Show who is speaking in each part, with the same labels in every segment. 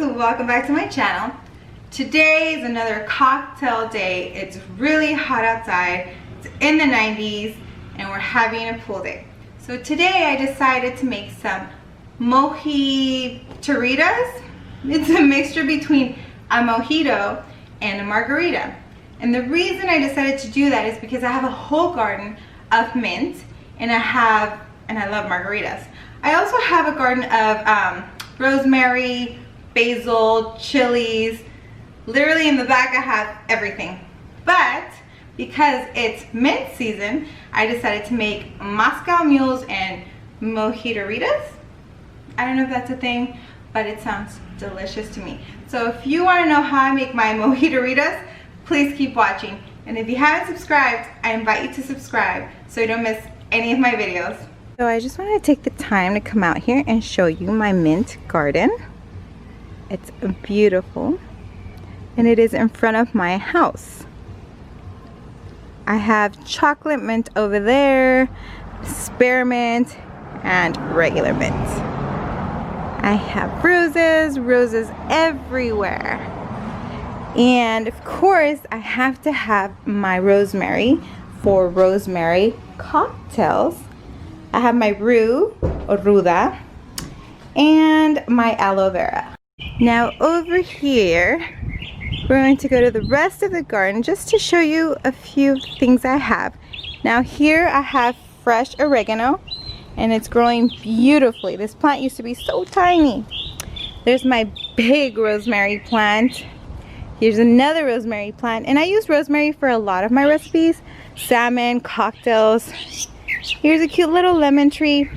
Speaker 1: welcome back to my channel. Today is another cocktail day. It's really hot outside. It's in the 90s and we're having a pool day. So today I decided to make some Mojitoritas. It's a mixture between a mojito and a margarita. And the reason I decided to do that is because I have a whole garden of mint and I love margaritas. I also have a garden of rosemary, basil, chilies. Literally in the back I have everything. But because it's mint season, I decided to make Moscow mules and mojitoritas. I don't know if that's a thing, but it sounds delicious to me. So if you want to know how I make my mojitoritas, please keep watching. And if you haven't subscribed, I invite you to subscribe so you don't miss any of my videos. So I just wanted to take the time to come out here and show you my mint garden. It's beautiful and it is in front of my house. I have chocolate mint over there, spearmint, and regular mint. I have roses everywhere. And of course I have to have my rosemary for rosemary cocktails. I have my rue or ruda and my aloe vera. Now over here we're going to go to the rest of the garden just to show you a few things I have. Now here I have fresh oregano and it's growing beautifully. This plant used to be so tiny. There's my big rosemary plant. Here's another rosemary plant, and I use rosemary for a lot of my recipes. Salmon, cocktails. Here's a cute little lemon tree.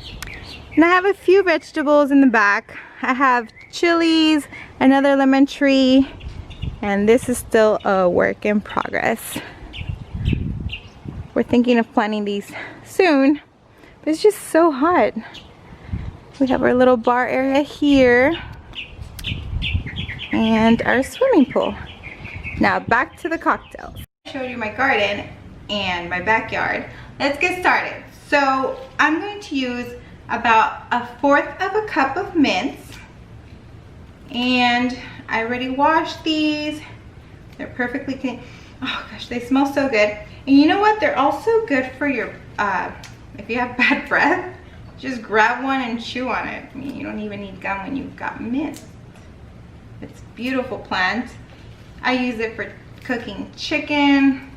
Speaker 1: And I have a few vegetables in the back. I have chilies, another lemon tree, and this is still a work in progress. We're thinking of planting these soon, but it's just so hot. We have our little bar area here and our swimming pool. Now back to the cocktails. I showed you my garden and my backyard. Let's get started. So I'm going to use about 1/4 of a cup of mints, and I already washed these. They're perfectly clean. Oh gosh, they smell so good. And you know what? They're also good for your if you have bad breath, just grab one and chew on it. I mean, you don't even need gum when you've got mint. It's a beautiful plant. I use it for cooking chicken,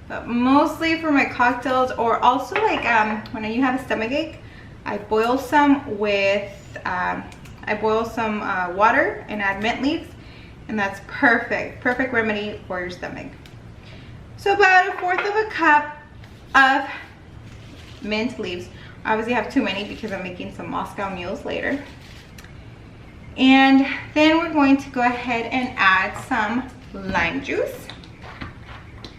Speaker 1: but mostly for my cocktails, or also like when you have a stomachache, I boil some with water and add mint leaves, and that's perfect remedy for your stomach. So about 1/4 of a cup of mint leaves. Obviously I have too many because I'm making some Moscow mules later. And then we're going to go ahead and add some lime juice.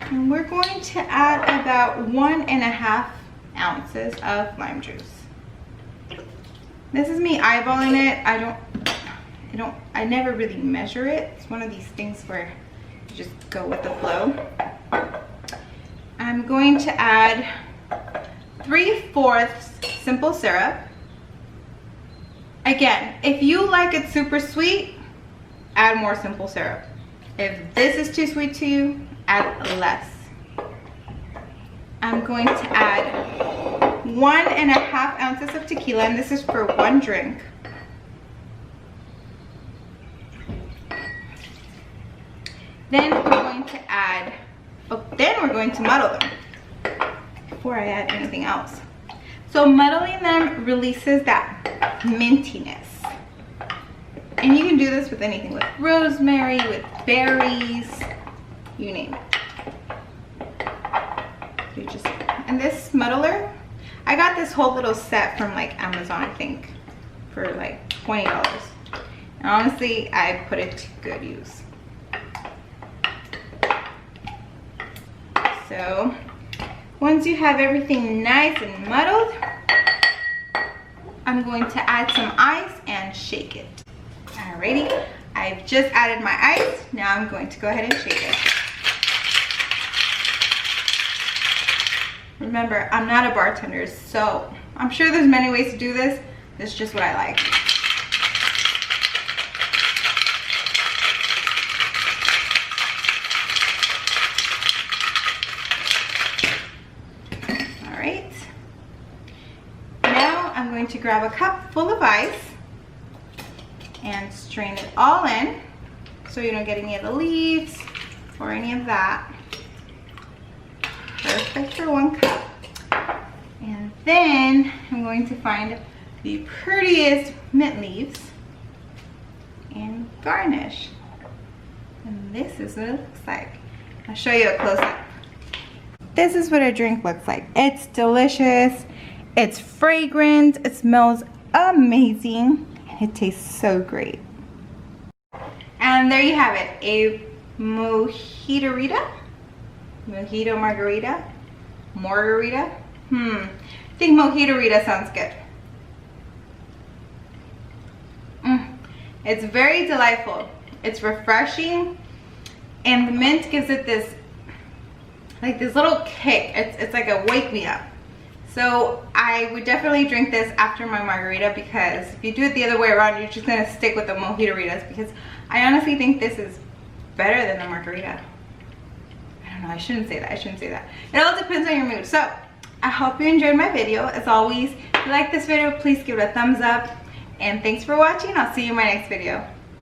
Speaker 1: And we're going to add about 1.5 ounces of lime juice. This is me eyeballing it. I never really measure it. It's one of these things where you just go with the flow. I'm going to add 3/4 simple syrup. Again, if you like it super sweet, add more simple syrup. If this is too sweet to you, add less. I'm going to add 1.5 ounces of tequila, and this is for 1 drink. Then we're going to add, we're going to muddle them before I add anything else. So muddling them releases that mintiness. And you can do this with anything, with rosemary, with berries, you name it. And this muddler, I got this whole little set from like Amazon, I think, for like $20. And honestly, I put it to good use. So once you have everything nice and muddled, I'm going to add some ice and shake it. Alrighty, I've just added my ice. Now I'm going to go ahead and shake it. Remember, I'm not a bartender, so I'm sure there's many ways to do this. This is just what I like. to grab a cup full of ice and strain it all in so you don't get any of the leaves or any of that. Perfect for 1 cup. And then I'm going to find the prettiest mint leaves and garnish. And this is what it looks like. I'll show you a close-up. This is what a drink looks like. It's delicious, it's fragrant, it smells amazing, and it tastes so great. And there you have it, a Mojitorita? Mojito margarita? Margarita? I think Mojitorita sounds good. It's very delightful. It's refreshing, and the mint gives it this little kick. It's like a wake me up. So I would definitely drink this after my margarita, because if you do it the other way around, you're just gonna stick with the Mojitoritas, because I honestly think this is better than the margarita. I don't know, I shouldn't say that. It all depends on your mood. So I hope you enjoyed my video. As always, if you like this video, please give it a thumbs up, and thanks for watching. I'll see you in my next video.